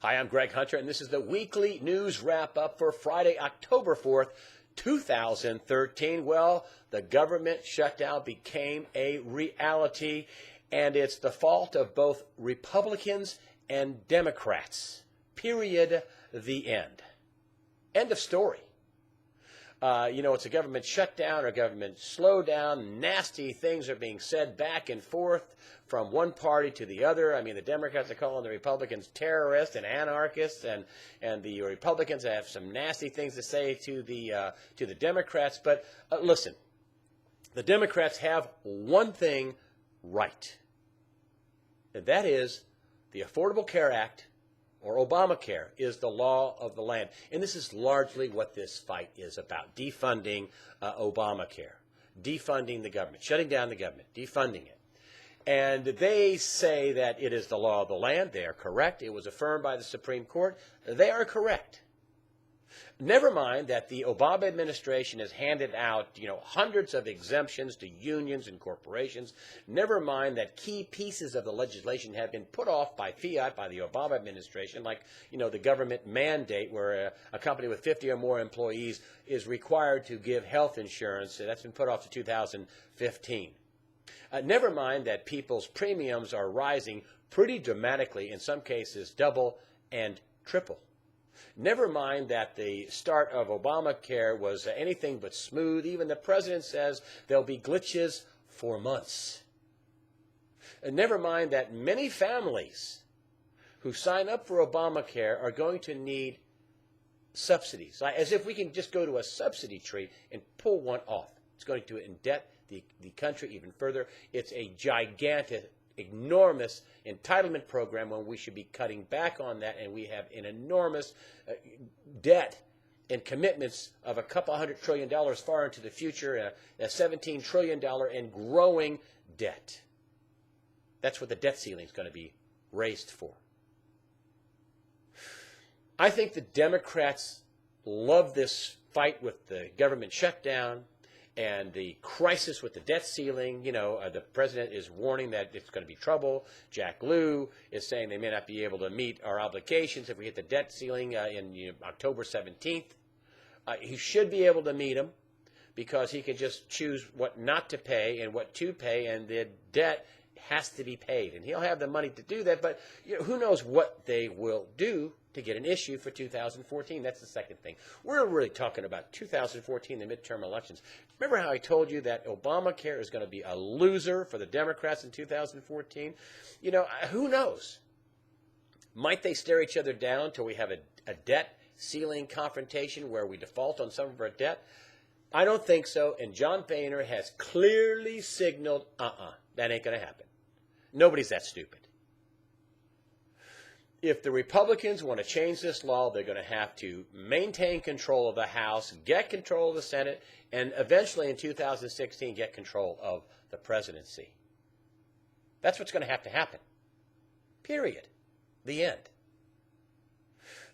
Hi, I'm Greg Hunter, and this is the weekly news wrap-up for Friday, October 4th, 2013. Well, the government shutdown became a reality, and it's the fault of both Republicans and Democrats. Period. The end. End of story. It's a government shutdown or government slowdown. Nasty things are being said back and forth from one party to the other. I mean, the Democrats are calling the Republicans terrorists and anarchists, and the Republicans have some nasty things to say to the Democrats. But listen, the Democrats have one thing right, and that is the Affordable Care Act, or Obamacare, is the law of the land. And this is largely what this fight is about, defunding Obamacare, defunding the government, shutting down the government, defunding it. And they say that it is the law of the land. They are correct. It was affirmed by the Supreme Court. They are correct. Never mind that the Obama administration has handed out, hundreds of exemptions to unions and corporations. Never mind that key pieces of the legislation have been put off by fiat by the Obama administration, like, the government mandate where a company with 50 or more employees is required to give health insurance. That's been put off to 2015. Never mind that people's premiums are rising pretty dramatically, in some cases double and triple. Never mind that the start of Obamacare was anything but smooth. Even the president says there'll be glitches for months. And never mind that many families who sign up for Obamacare are going to need subsidies, as if we can just go to a subsidy tree and pull one off. It's going to indebt the country even further. It's a gigantic, enormous entitlement program when we should be cutting back on that, and we have an enormous debt and commitments of a couple $100 trillion far into the future, a $17 trillion and growing debt. That's what the debt ceiling is going to be raised for. I think the Democrats love this fight with the government shutdown and the crisis with the debt ceiling. The president is warning that it's going to be trouble. Jack Lew is saying they may not be able to meet our obligations if we hit the debt ceiling in October 17th. He should be able to meet them because he can just choose what not to pay and what to pay, and the debt has to be paid. And he'll have the money to do that, but who knows what they will do to get an issue for 2014. That's the second thing. We're really talking about 2014, the midterm elections. Remember how I told you that Obamacare is going to be a loser for the Democrats in 2014? Who knows? Might they stare each other down till we have a debt ceiling confrontation where we default on some of our debt? I don't think so, and John Boehner has clearly signaled, that ain't going to happen. Nobody's that stupid. If the Republicans want to change this law, they're going to have to maintain control of the House, get control of the Senate, and eventually in 2016 get control of the presidency. That's what's going to have to happen. Period. The end.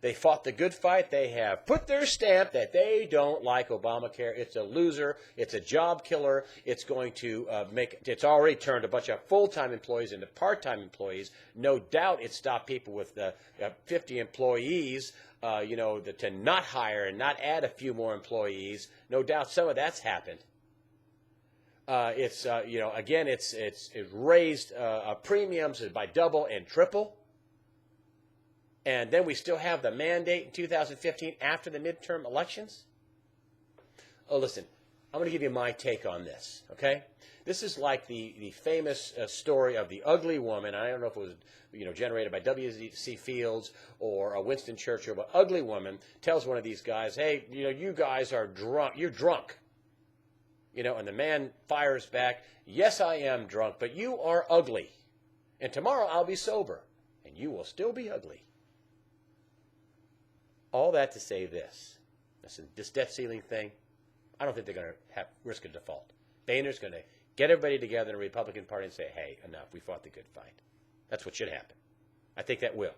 They fought the good fight. They have put their stamp that they don't like Obamacare. It's a loser. It's a job killer. It's going to it's already turned a bunch of full-time employees into part-time employees. No doubt it stopped people with 50 employees, to not hire and not add a few more employees. No doubt some of that's happened. It's raised premiums by double and triple. And then we still have the mandate in 2015 after the midterm elections? Oh, listen, I'm going to give you my take on this, okay? This is like the famous story of the ugly woman. I don't know if it was generated by W.C. Fields or Winston Churchill, but ugly woman tells one of these guys, hey, you guys are drunk. You're drunk. And the man fires back, yes, I am drunk, but you are ugly. And tomorrow I'll be sober, and you will still be ugly. All that to say this. Listen, this debt ceiling thing, I don't think they're going to risk a default. Boehner's going to get everybody together in the Republican Party and say, hey, enough, we fought the good fight. That's what should happen. I think that will.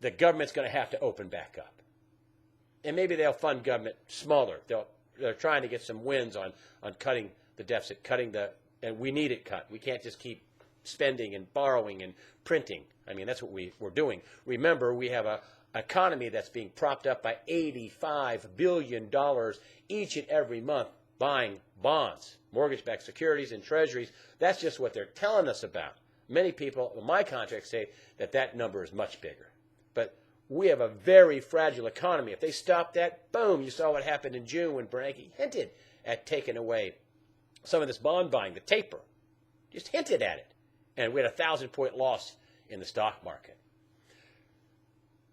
The government's going to have to open back up. And maybe they'll fund government smaller. They're trying to get some wins on cutting the deficit, and we need it cut. We can't just keep spending and borrowing and printing. I mean, that's what we're doing. Remember, we have an economy that's being propped up by $85 billion each and every month buying bonds, mortgage-backed securities, and treasuries. That's just what they're telling us about. Many people in my contracts say that that number is much bigger. But we have a very fragile economy. If they stop that, boom, you saw what happened in June when Bernanke hinted at taking away some of this bond buying, the taper. Just hinted at it. And we had a 1,000-point loss in the stock market.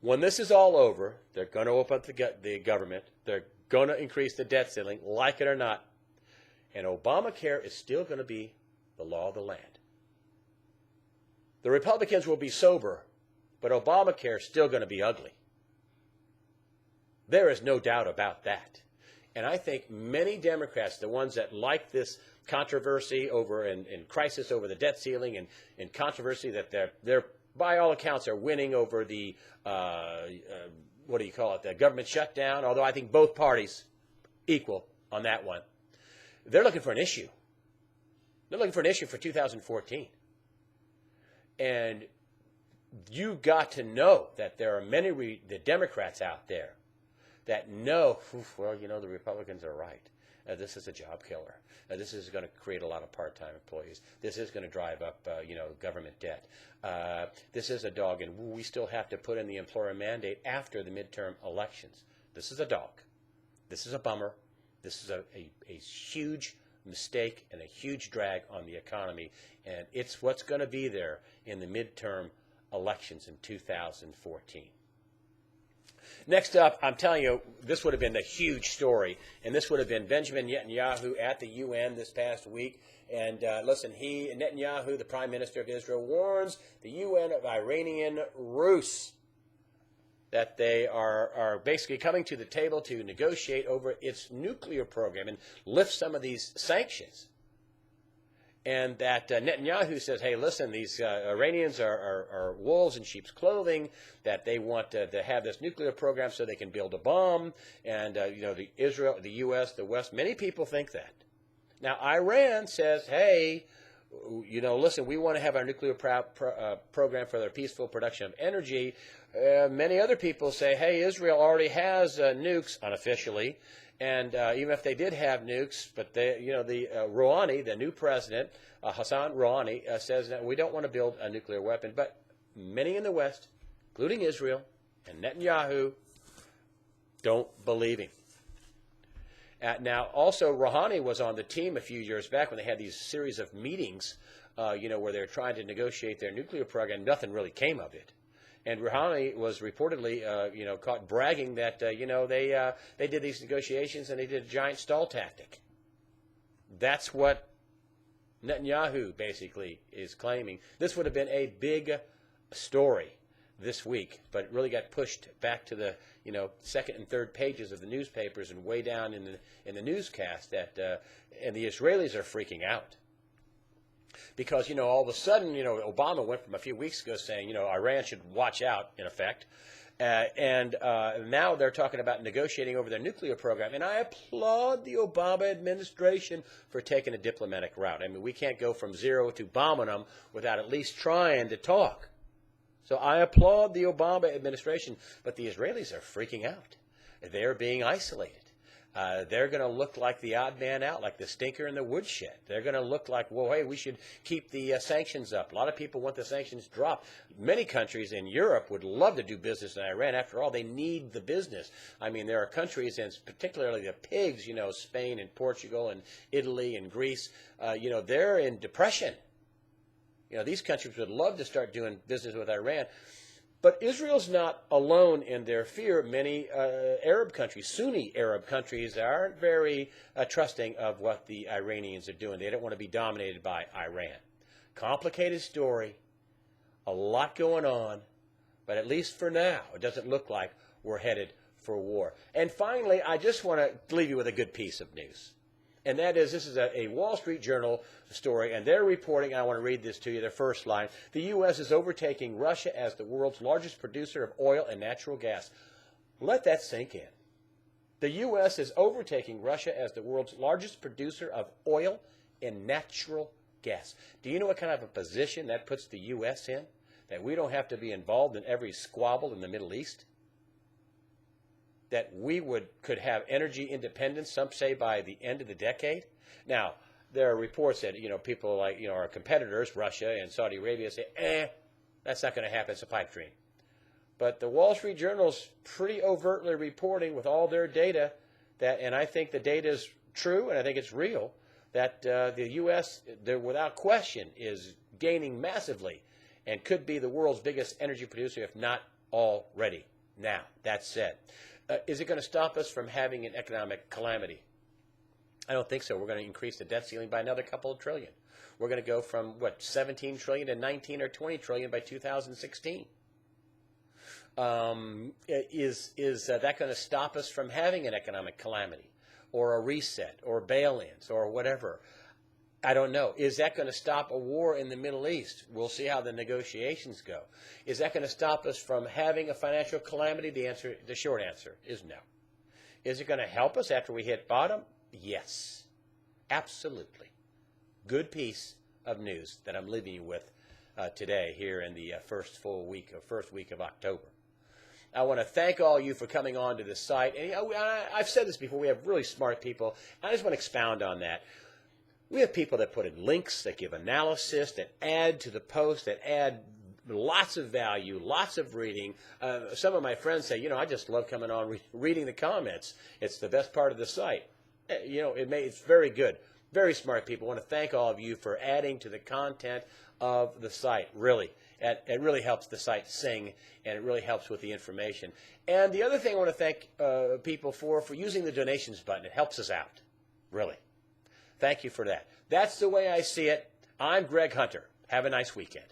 When this is all over, they're going to open up the government. They're going to increase the debt ceiling, like it or not. And Obamacare is still going to be the law of the land. The Republicans will be sober, but Obamacare is still going to be ugly. There is no doubt about that. And I think many Democrats, the ones that like this controversy over and crisis over the debt ceiling and controversy that they're by all accounts are winning over the what do you call it, the government shutdown, although I think both parties equal on that one. They're looking for an issue. They're looking for an issue for 2014. And you got to know that there are many the Democrats out there that know, well, you know, the Republicans are right. This is a job killer. This is going to create a lot of part-time employees. This is going to drive up, government debt. This is a dog, and we still have to put in the employer mandate after the midterm elections. This is a dog. This is a bummer. This is a huge mistake and a huge drag on the economy, and it's what's going to be there in the midterm elections in 2014. Next up, I'm telling you, this would have been the huge story, and this would have been Benjamin Netanyahu at the UN this past week. And listen, Netanyahu, the Prime Minister of Israel, warns the UN of Iranian ruse that they are basically coming to the table to negotiate over its nuclear program and lift some of these sanctions. And that Netanyahu says, hey, listen, these Iranians are wolves in sheep's clothing, that they want to have this nuclear program so they can build a bomb. And, the Israel, the U.S., the West, many people think that. Now, Iran says, hey, listen, we want to have our nuclear program for their peaceful production of energy. Many other people say, hey, Israel already has nukes unofficially. And even if they did have nukes, but Rouhani, the new president, Hassan Rouhani, says that we don't want to build a nuclear weapon. But many in the West, including Israel and Netanyahu, don't believe him. Now, also, Rouhani was on the team a few years back when they had these series of meetings, where they're trying to negotiate their nuclear program. Nothing really came of it. And Rouhani was reportedly, caught bragging that, they did these negotiations and they did a giant stall tactic. That's what Netanyahu basically is claiming. This would have been a big story this week, but it really got pushed back to the, second and third pages of the newspapers and way down in the newscast that, and the Israelis are freaking out. Because, all of a sudden, Obama went from a few weeks ago saying, Iran should watch out, in effect. And now they're talking about negotiating over their nuclear program. And I applaud the Obama administration for taking a diplomatic route. I mean, we can't go from zero to bombing them without at least trying to talk. So I applaud the Obama administration. But the Israelis are freaking out. They're being isolated. They're going to look like the odd man out, like the stinker in the woodshed. They're going to look like, well, hey, we should keep the sanctions up. A lot of people want the sanctions dropped. Many countries in Europe would love to do business in Iran. After all, they need the business. I mean, there are countries, and particularly the pigs, Spain and Portugal and Italy and Greece, they're in depression. These countries would love to start doing business with Iran. But Israel's not alone in their fear. Many Arab countries, Sunni Arab countries, aren't very trusting of what the Iranians are doing. They don't want to be dominated by Iran. Complicated story, a lot going on, but at least for now, it doesn't look like we're headed for war. And finally, I just want to leave you with a good piece of news. And that is, this is a Wall Street Journal story, and they're reporting, and I want to read this to you, their first line. The U.S. is overtaking Russia as the world's largest producer of oil and natural gas. Let that sink in. The U.S. is overtaking Russia as the world's largest producer of oil and natural guess. Do you know what kind of a position that puts the U.S. in? That we don't have to be involved in every squabble in the Middle East? That we could have energy independence, some say by the end of the decade? Now, there are reports that, people like, our competitors, Russia and Saudi Arabia, say, that's not going to happen. It's a pipe dream. But the Wall Street Journal's pretty overtly reporting with all their data that, and I think the data is true and I think it's real, that the U.S., without question, is gaining massively and could be the world's biggest energy producer, if not already. Now, that said, is it going to stop us from having an economic calamity? I don't think so. We're going to increase the debt ceiling by another couple of trillion. We're going to go from, 17 trillion to 19 or 20 trillion by 2016. Is that going to stop us from having an economic calamity or a reset or bail-ins or whatever? I don't know. Is that going to stop a war in the Middle East? We'll see how the negotiations go. Is that going to stop us from having a financial calamity? The short answer is no. Is it going to help us after we hit bottom? Yes, absolutely. Good piece of news that I'm leaving you with today here in the first week of October. I want to thank all you for coming on to the site. And I've said this before, we have really smart people. I just want to expound on that. We have people that put in links, that give analysis, that add to the post, that add lots of value, lots of reading. Some of my friends say, I just love coming on reading the comments. It's the best part of the site. It's very good. Very smart people. I want to thank all of you for adding to the content of the site, really. It really helps the site sing, and it really helps with the information. And the other thing I want to thank people for using the donations button. It helps us out, really. Thank you for that. That's the way I see it. I'm Greg Hunter. Have a nice weekend.